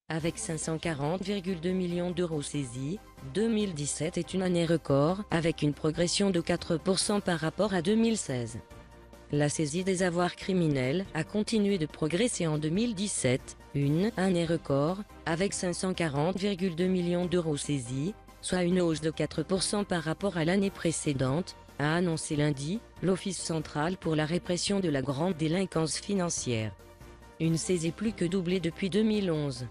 Avec 540,2 millions d'euros saisis, 2017 est une année record, avec une progression de 4% par rapport à 2016. La saisie des avoirs criminels a continué de progresser en 2017, une année record, avec 540,2 millions d'euros saisis, soit une hausse de 4% par rapport à l'année précédente, a annoncé lundi l'Office central pour la répression de la grande délinquance financière. Une saisie plus que doublée depuis 2011.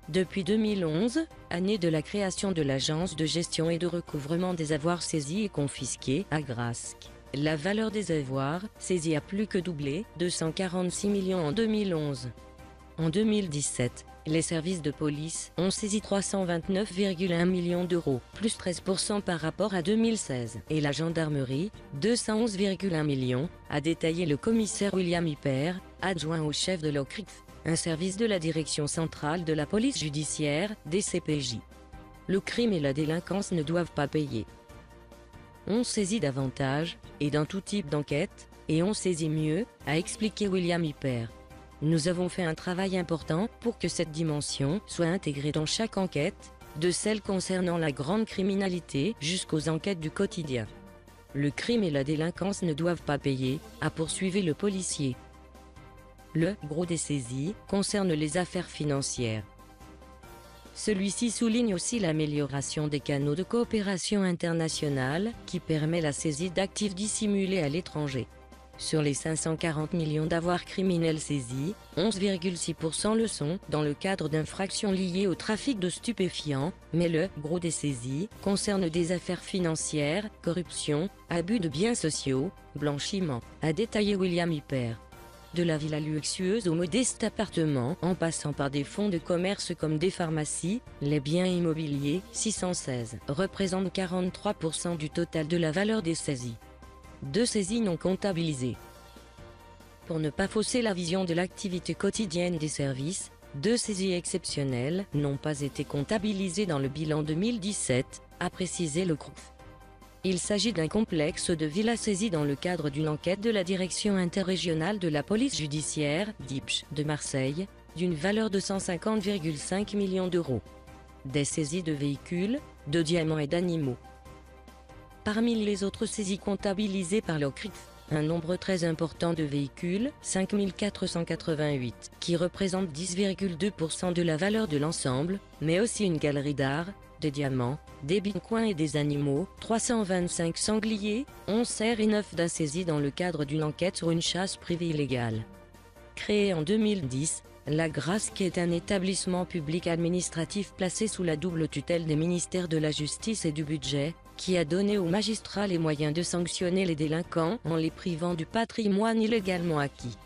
Depuis 2011, année de la création de l'Agence de gestion et de recouvrement des avoirs saisis et confisqués, Agrasc, la valeur des avoirs saisis a plus que doublé, de 146 millions en 2011. En 2017, les services de police ont saisi 329,1 millions d'euros, plus 13% par rapport à 2016, et la gendarmerie, 211,1 millions, a détaillé le commissaire William Hyper, adjoint au chef de l'OCRIF, un service de la Direction centrale de la police judiciaire, DCPJ. Le crime et la délinquance ne doivent pas payer. On saisit davantage, et dans tout type d'enquête, et on saisit mieux, a expliqué William Hyper. Nous avons fait un travail important pour que cette dimension soit intégrée dans chaque enquête, de celles concernant la grande criminalité jusqu'aux enquêtes du quotidien. Le crime et la délinquance ne doivent pas payer, a poursuivi le policier. Le gros des saisies concerne les affaires financières. Celui-ci souligne aussi l'amélioration des canaux de coopération internationale qui permet la saisie d'actifs dissimulés à l'étranger. Sur les 540 millions d'avoirs criminels saisis, 11,6% le sont dans le cadre d'infractions liées au trafic de stupéfiants, mais le gros des saisies concerne des affaires financières, corruption, abus de biens sociaux, blanchiment, a détaillé William Hyper. De la villa luxueuse au modeste appartement, en passant par des fonds de commerce comme des pharmacies, les biens immobiliers, 616, représentent 43% du total de la valeur des saisies. 2 saisies non comptabilisées. Pour ne pas fausser la vision de l'activité quotidienne des services, 2 saisies exceptionnelles n'ont pas été comptabilisées dans le bilan 2017, a précisé le CROUF. Il s'agit d'un complexe de villas saisies dans le cadre d'une enquête de la Direction interrégionale de la police judiciaire, DIPJ, de Marseille, d'une valeur de 150,5 millions d'euros. Des saisies de véhicules, de diamants et d'animaux. Parmi les autres saisies comptabilisées par l'OCRIF, un nombre très important de véhicules, 5488, qui représentent 10,2% de la valeur de l'ensemble, mais aussi une galerie d'art, des diamants, des bitcoins et des animaux, 325 sangliers, 11 cerfs et 9 daims saisis dans le cadre d'une enquête sur une chasse privée illégale. Créée en 2010, l'Agrasc est un établissement public administratif placé sous la double tutelle des ministères de la Justice et du Budget, qui a donné aux magistrats les moyens de sanctionner les délinquants en les privant du patrimoine illégalement acquis.